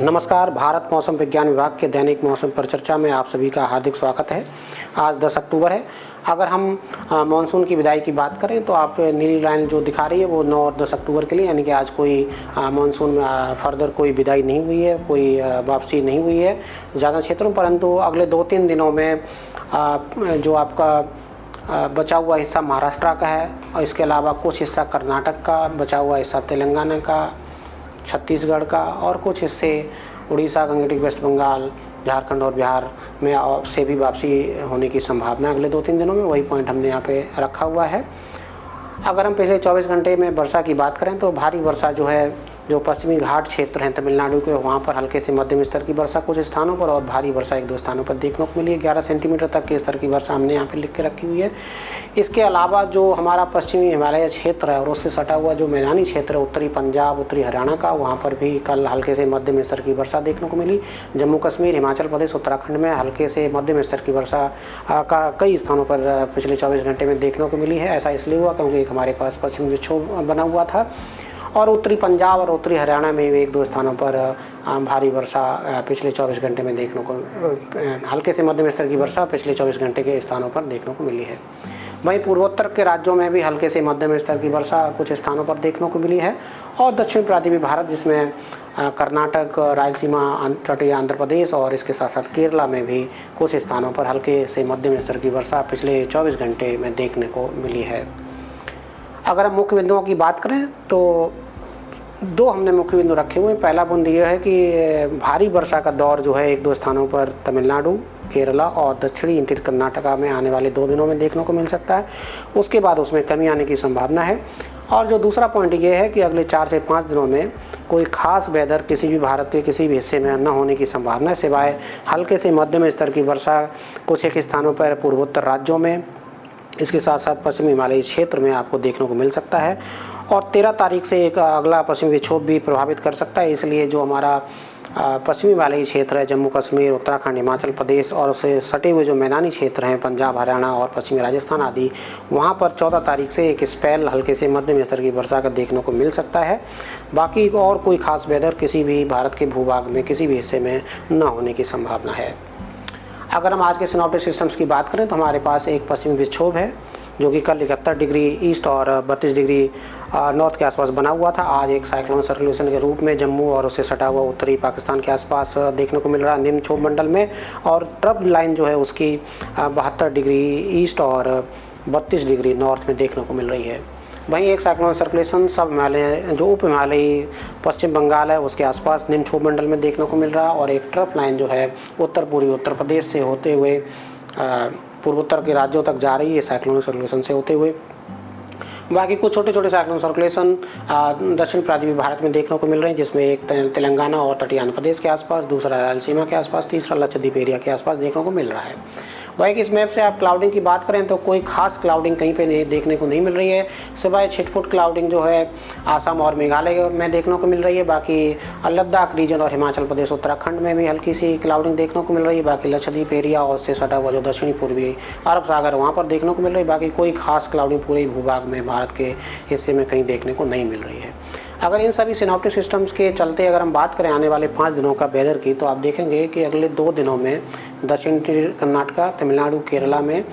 नमस्कार। भारत मौसम विज्ञान विभाग के दैनिक मौसम परिचर्चा में आप सभी का हार्दिक स्वागत है। आज 10 अक्टूबर है। अगर हम मानसून की विदाई की बात करें तो आप नीली लाइन जो दिखा रही है वो 9 और 10 अक्टूबर के लिए, यानी कि आज कोई मानसून में फर्दर कोई विदाई नहीं हुई है, कोई वापसी नहीं हुई है ज़्यादा क्षेत्रों। परंतु अगले 2-3 दिनों में जो आपका बचा हुआ हिस्सा महाराष्ट्र का है और इसके अलावा कुछ हिस्सा कर्नाटक का, बचा हुआ हिस्सा तेलंगाना का, छत्तीसगढ़ का और कुछ हिस्से उड़ीसा, गंगेटिक वेस्ट बंगाल, झारखंड और बिहार में से भी वापसी होने की संभावना है अगले 2-3 दिनों में। वही पॉइंट हमने यहाँ पे रखा हुआ है। अगर हम पिछले 24 घंटे में वर्षा की बात करें तो भारी वर्षा जो है, जो पश्चिमी घाट क्षेत्र हैं तमिलनाडु के, वहाँ पर हल्के से मध्यम स्तर की वर्षा कुछ स्थानों पर और भारी वर्षा 1-2 स्थानों पर देखने को मिली है। 11 सेंटीमीटर तक के स्तर की वर्षा हमने यहाँ पे लिख के रखी हुई है। इसके अलावा जो हमारा पश्चिमी हिमालय क्षेत्र है और उससे सटा हुआ जो मैदानी क्षेत्र है, उत्तरी पंजाब, उत्तरी हरियाणा का, वहाँ पर भी कल हल्के से मध्यम स्तर की वर्षा देखने को मिली। जम्मू कश्मीर, हिमाचल प्रदेश, उत्तराखंड में हल्के से मध्यम स्तर की वर्षा का कई स्थानों पर पिछले 24 घंटे में देखने को मिली है। ऐसा इसलिए हुआ क्योंकि हमारे पास पश्चिमी विक्षोभ बना हुआ था और उत्तरी पंजाब और उत्तरी हरियाणा में भी 1-2 स्थानों पर भारी वर्षा पिछले 24 घंटे में देखने को, हल्के से मध्यम स्तर की वर्षा पिछले 24 घंटे के स्थानों पर देखने को मिली है। वहीं पूर्वोत्तर के राज्यों में भी हल्के से मध्यम स्तर की वर्षा कुछ स्थानों पर देखने को मिली है और दक्षिण प्रांतीय भारत जिसमें कर्नाटक, रायलसीमा, तटीय आंध्र प्रदेश और इसके साथ साथ केरला में भी कुछ स्थानों पर हल्के से मध्यम स्तर की वर्षा पिछले 24 घंटे में देखने को मिली है। अगर हम मुख्य बिंदुओं की बात करें तो 2 हमने मुख्य बिंदु रखे हुए हैं। पहला बिंदु यह है कि भारी वर्षा का दौर जो है 1-2 स्थानों पर तमिलनाडु, केरला और दक्षिणी इंटीरियर कर्नाटका में आने वाले 2 दिनों में देखने को मिल सकता है। उसके बाद उसमें कमी आने की संभावना है। और जो दूसरा पॉइंट ये है कि अगले 4 से 5 दिनों में कोई खास वेदर किसी भी भारत के किसी भी हिस्से में न होने की संभावना है, सिवाय हल्के से मध्यम स्तर की वर्षा कुछ एक स्थानों पर पूर्वोत्तर राज्यों में, इसके साथ साथ पश्चिमी हिमालयी क्षेत्र में आपको देखने को मिल सकता है। और 13 तारीख से एक अगला पश्चिमी विक्षोभ भी प्रभावित कर सकता है। इसलिए जो हमारा पश्चिमी हिमालयी क्षेत्र है, जम्मू कश्मीर, उत्तराखंड, हिमाचल प्रदेश और उससे सटे हुए जो मैदानी क्षेत्र हैं, पंजाब, हरियाणा और पश्चिमी राजस्थान आदि, वहाँ पर 14 तारीख से एक स्पेल हल्के से मध्यम स्तर की वर्षा का देखने को मिल सकता है। बाकी और कोई खास वेदर किसी भी भारत के भूभाग में किसी भी हिस्से में न होने की संभावना है। अगर हम आज के सिनॉप्टिक सिस्टम्स की बात करें तो हमारे पास एक पश्चिमी विक्षोभ है जो कि कल 71 डिग्री ईस्ट और 32 डिग्री नॉर्थ के आसपास बना हुआ था। आज एक साइक्लोन सर्कुलेशन के रूप में जम्मू और उससे सटा हुआ उत्तरी पाकिस्तान के आसपास देखने को मिल रहा है निम्न क्षोभ मंडल में, और ट्रफ लाइन जो है उसकी 72 डिग्री ईस्ट और 32 डिग्री नॉर्थ में देखने को मिल रही है। वहीं एक साइक्लोन सर्कुलेशन सब हिमालय जो उप हिमालयी पश्चिम बंगाल है उसके आसपास निम्न क्षोभ मंडल में देखने को मिल रहा है, और एक ट्रफ लाइन जो है उत्तर पूर्वी उत्तर प्रदेश से होते हुए पूर्वोत्तर के राज्यों तक जा रही है साइक्लोन सर्कुलेशन से होते हुए। बाकी कुछ छोटे छोटे साइक्लोन सर्कुलेशन दक्षिण प्रांतीय भारत में देखने को मिल रहे हैं, जिसमें एक तेलंगाना और तटीय आंध्र प्रदेश के आसपास, दूसरा रायलसीमा के आसपास, तीसरा लक्षद्वीप एरिया के आसपास देखने को मिल रहा है। वहीं इस मैप से आप क्लाउडिंग की बात करें तो कोई खास क्लाउडिंग कहीं पे नहीं देखने को नहीं मिल रही है, सिवाय छिटपुट क्लाउडिंग जो है आसाम और मेघालय में देखने को मिल रही है। बाकी लद्दाख रीजन और हिमाचल प्रदेश, उत्तराखंड में भी हल्की सी क्लाउडिंग देखने को मिल रही है। बाकी लक्षद्वीप एरिया और उससे सटा हुआ जो दक्षिणी पूर्वी अरब सागर वहाँ पर देखने को मिल रही है। बाकी कोई खास क्लाउडिंग पूरे भूभाग में भारत के हिस्से में कहीं देखने को नहीं मिल रही है। अगर इन सभी सिनॉप्टिक सिस्टम्स के चलते अगर हम बात करें आने वाले 5 दिनों का वेदर की, तो आप देखेंगे कि अगले 2 दिनों में दक्षिण कर्नाटका, तमिलनाडु, केरला में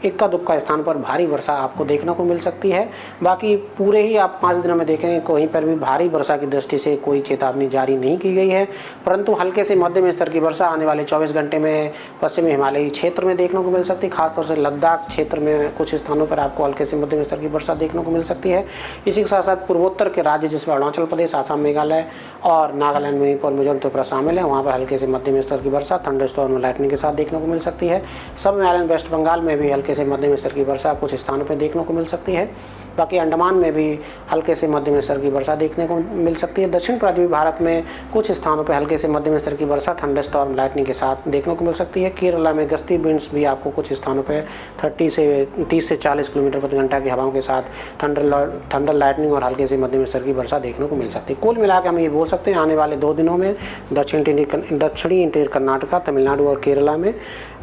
इक्का दुक्का स्थान पर भारी वर्षा आपको देखने को मिल सकती है। बाकी पूरे ही आप 5 दिनों में देखेंगे कहीं पर भी भारी वर्षा की दृष्टि से कोई चेतावनी जारी नहीं की गई है, परंतु हल्के से मध्यम स्तर की वर्षा आने वाले 24 घंटे में पश्चिमी हिमालयी क्षेत्र में देखने को मिल सकती है। खासतौर से लद्दाख क्षेत्र में कुछ स्थानों पर आपको हल्के से मध्यम स्तर की वर्षा देखने को मिल सकती है। इसी के साथ साथ पूर्वोत्तर के राज्य जिसमें अरुणाचल प्रदेश, आसाम, मेघालय और नागालैंड, मणिपुर, मिजोरम, त्रिपुरा शामिल है, वहाँ पर हल्के से मध्यम स्तर की वर्षा थंडरस्टॉर्म और लाइटनिंग के साथ देखने को मिल सकती है। सब आइलैंड वेस्ट बंगाल में भी हल्के से मध्यम स्तर की वर्षा कुछ स्थानों पर देखने को मिल सकती है। बाकी अंडमान में भी हल्के से मध्यम स्तर की वर्षा देखने को मिल सकती है। दक्षिण पूर्वी भारत में कुछ स्थानों पर हल्के से मध्यम स्तर की वर्षा थंडरस्टॉर्म लाइटनिंग के साथ देखने को मिल सकती है। केरला में गस्ती विंड्स भी आपको कुछ स्थानों पर 30 से 40 किलोमीटर प्रति घंटा की हवाओं के साथ थंडर लाइटनिंग और हल्के से मध्यम स्तर की वर्षा देखने को मिल सकती है। कुल मिलाकर हम ये बोल सकते हैं आने वाले 2 दिनों में दक्षिणी इंटीरियर कर्नाटका, तमिलनाडु और केरला में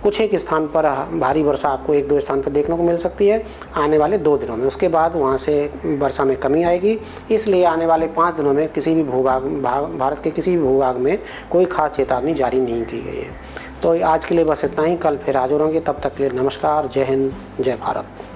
कुछ एक स्थान पर भारी वर्षा आपको 1-2 स्थान पर देखने को मिल सकती है आने वाले 2 दिनों में। उसके बाद वहाँ वहाँ से वर्षा में कमी आएगी। इसलिए आने वाले 5 दिनों में किसी भी भारत के किसी भी भूभाग में कोई खास चेतावनी जारी नहीं की गई है। तो आज के लिए बस इतना ही। कल फिर हाजिर होंगे, तब तक के लिए नमस्कार, जय हिंद, जय भारत।